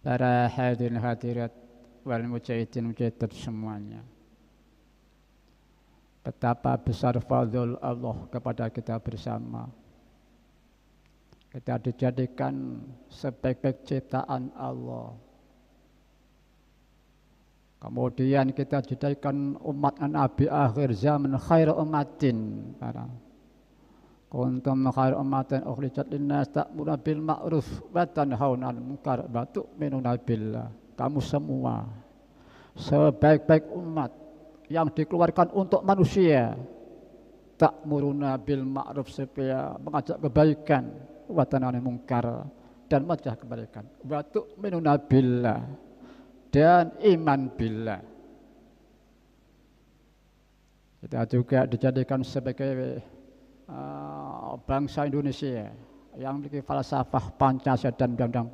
para hadirin hadirat wal mujahidin mujahidat semuanya. Betapa besar fadl Allah kepada kita bersama. Kita dijadikan sebaik-baik ciptaan Allah. Kemudian kita dijadikan umat Nabi akhir zaman khair ummatin. Kuntum khair ummatin ukhrijat linnas ta'muruna bil ma'ruf wa tanhauna 'anil munkar wa tu'minuna billah. Kamu semua sebaik-baik umat yang dikeluarkan untuk manusia. Ta'muruna bil ma'ruf, supaya mengajak kebaikan, wa tanhauna 'anil munkar, dan mencegah kebaikan. Wa tu'minuna billah, dan iman billah. Kita juga dijadikan sebagai bangsa Indonesia yang memiliki falsafah Pancasila dan Undang-Undang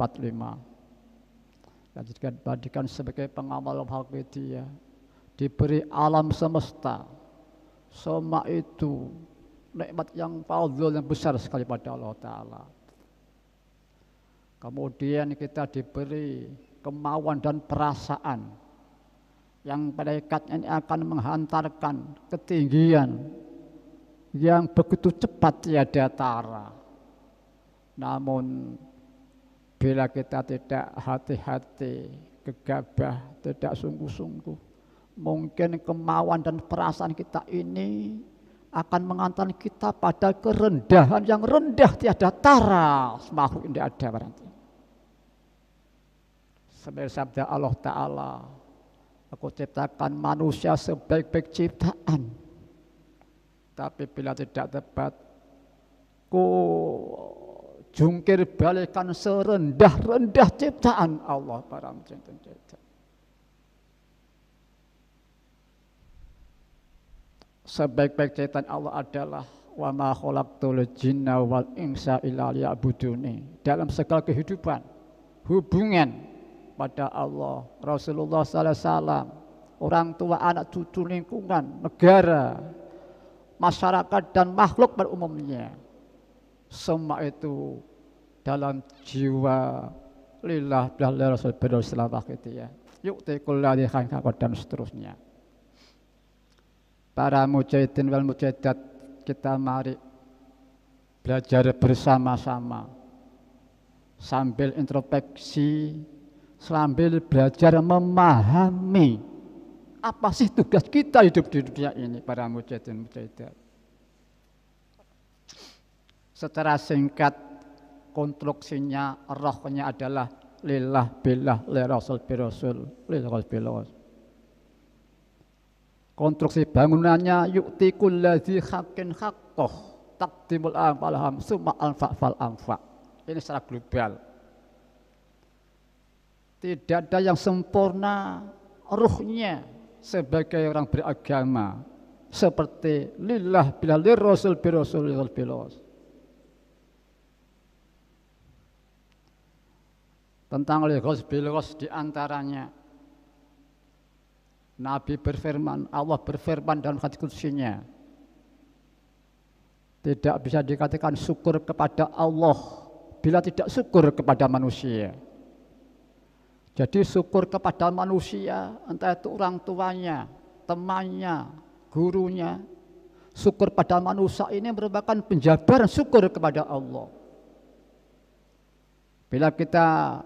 45. Dan dijadikan sebagai pengamal hakikiyah, diberi alam semesta. Semua itu nikmat yang fadl yang besar sekali pada Allah Ta'ala. Kemudian kita diberi kemauan dan perasaan yang pada ikatnya ini akan menghantarkan ketinggian yang begitu cepat tiada tara. Namun bila kita tidak hati-hati, gegabah, tidak sungguh-sungguh, mungkin kemauan dan perasaan kita ini akan mengantarkan kita pada kerendahan yang rendah tiada tara. Makhluk ini ada berarti. Sebagai sabda Allah Ta'ala, aku ciptakan manusia sebaik-baik ciptaan. Tapi bila tidak tepat, ku jungkir balikan serendah-rendah ciptaan Allah para mencintai. Sebaik-baik ciptaan Allah adalah wa ma khalaqtul jinna wal insa illa liya'buduni. Dalam segala kehidupan, hubungan pada Allah, Rasulullah sallallahu alaihi wasallam, orang tua, anak cucu, lingkungan, negara, masyarakat dan makhluk pada umumnya, semua itu dalam jiwa lillah billah rasul bersalawat gitu ya. Yu'ti kulladzi khair dan seterusnya. Para mujahidin wal mujahidat, kita mari belajar bersama-sama sambil introspeksi, sambil belajar memahami apa sih tugas kita hidup di dunia ini, para mujahidin mujahidat. Secara singkat, konstruksinya, rohnya adalah lillah billah li rasul birasul li rasul billah. Konstruksi bangunannya yu'ti kulladzi haqqin haqqah taqdimul anfa'alham summa anfa'fal anfa'. Ini secara global. Tidak ada yang sempurna ruhnya sebagai orang beragama seperti lillah billah li rasul birasul li rasul billah. Tentang lighos bilghos diantaranya Nabi berfirman, Allah berfirman dalam hadits qudsinya, tidak bisa dikatakan syukur kepada Allah bila tidak syukur kepada manusia. Jadi syukur kepada manusia, entah itu orang tuanya, temannya, gurunya, syukur pada manusia ini merupakan penjabaran syukur kepada Allah. Bila kita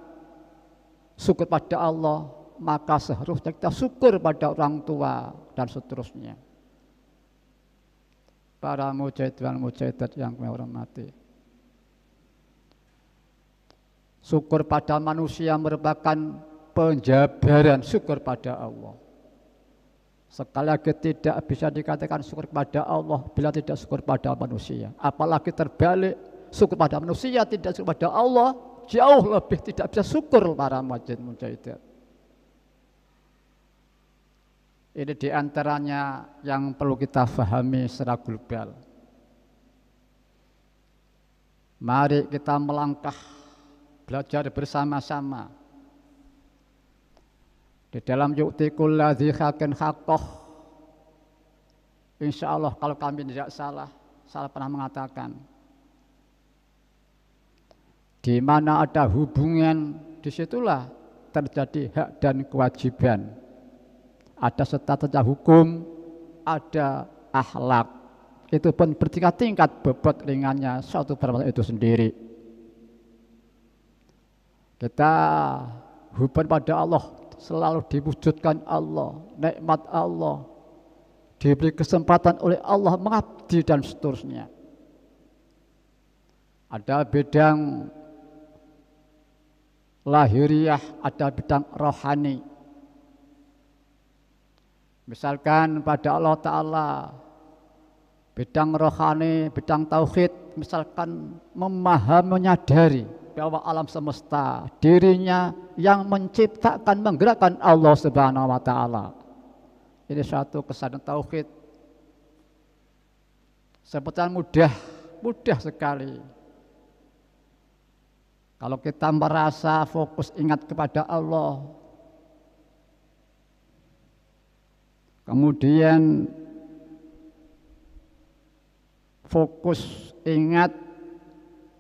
syukur pada Allah, maka seharusnya kita syukur pada orang tua dan seterusnya. Para mujahid dan mujahidat yang kami hormati, syukur pada manusia merupakan penjabaran syukur pada Allah. Sekali lagi tidak bisa dikatakan syukur pada Allah bila tidak syukur pada manusia. Apalagi terbalik, syukur pada manusia tidak syukur pada Allah, jauh lebih tidak bisa syukur para mujahidat. Ini diantaranya yang perlu kita pahami secara global. Mari kita melangkah belajar bersama-sama di dalam yu'ti kulladzi haqqin haqqah. Insya Allah kalau kami tidak salah pernah mengatakan, di mana ada hubungan, disitulah terjadi hak dan kewajiban. Ada tata hukum, ada akhlak. Itu pun bertingkat-tingkat bobot ringannya suatu perbuatan itu sendiri. Kita hubungan pada Allah selalu diwujudkan Allah, nikmat Allah, diberi kesempatan oleh Allah mengabdi dan seterusnya. Ada bidang lahiriah, ada bidang rohani. Misalkan pada Allah Ta'ala bidang rohani, bidang tauhid, misalkan memahami, menyadari bahwa alam semesta dirinya yang menciptakan, menggerakkan Allah Subhanahu wa Ta'ala. Ini suatu kesadaran tauhid. Sebutan mudah sekali. Kalau kita merasa fokus ingat kepada Allah, kemudian fokus ingat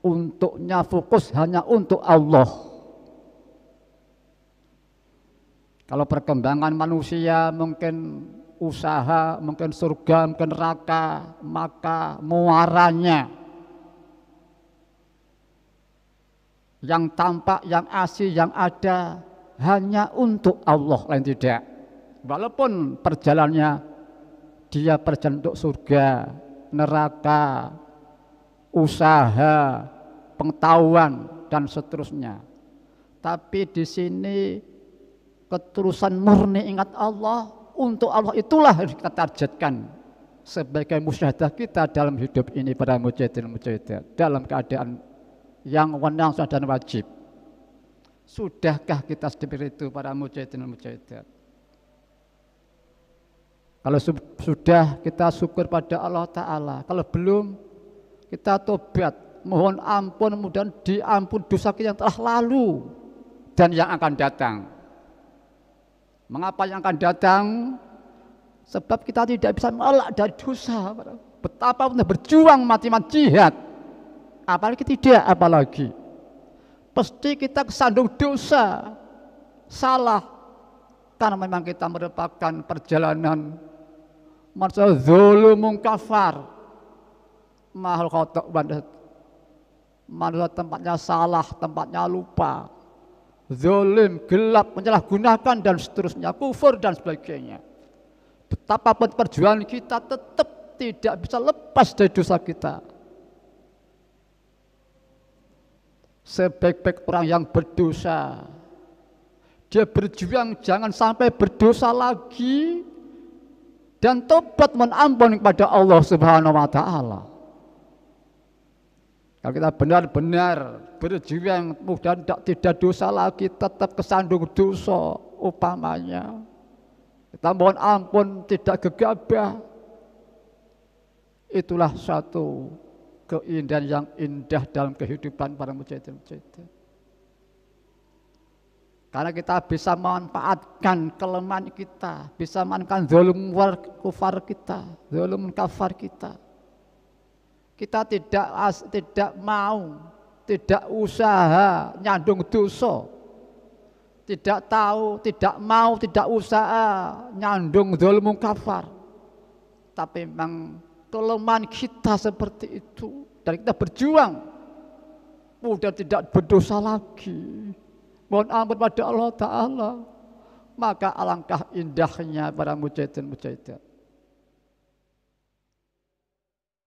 untuknya, fokus hanya untuk Allah. Kalau perkembangan manusia mungkin usaha, mungkin surga, mungkin neraka, maka muaranya yang tampak, yang asli, yang ada hanya untuk Allah, lain tidak. Walaupun perjalanannya dia berjalan untuk surga, neraka, usaha, pengetahuan dan seterusnya. Tapi di sini ketulusan murni ingat Allah, untuk Allah itulah yang kita targetkan sebagai musyahadah kita dalam hidup ini para mujahidin dalam keadaan yang wenang dan wajib. Sudahkah kita seperti itu para mujahidin? Kalau sudah, kita syukur pada Allah Ta'ala. Kalau belum, kita tobat, mohon ampun, mudah diampun dosa kita yang telah lalu dan yang akan datang. Mengapa yang akan datang? Sebab kita tidak bisa menolak dari dosa. Betapa kita berjuang mati-mati jihad, apalagi tidak, apalagi pasti kita kesandung dosa, salah, karena memang kita merupakan perjalanan masa zulumun kafar, mahal khotok bandet, manusia tempatnya salah, tempatnya lupa, zalim, gelap, menyalahgunakan dan seterusnya, kufur dan sebagainya. Betapapun perjuangan kita tetap tidak bisa lepas dari dosa kita. Sebaik-baik orang yang berdosa, dia berjuang jangan sampai berdosa lagi dan tobat mohon ampun kepada Allah Subhanahu wa Ta'ala. Kalau kita benar-benar berjuang mudah tidak dosa lagi, tetap kesandung dosa upamanya, kita mohon ampun, tidak gegabah, itulah suatu keindahan yang indah dalam kehidupan para mujahidin. Karena kita bisa memanfaatkan kelemahan kita, bisa memanfaatkan zalim kufar kita, zalim kafar kita. Kita tidak mau, tidak usaha nyandung dosa, tidak tahu, tidak mau, tidak usaha nyandung zalim kafar. Tapi memang kelemahan kita seperti itu, dan kita berjuang, mudah tidak berdosa lagi. Mohon ampun pada Allah Ta'ala, maka alangkah indahnya para mujahidin.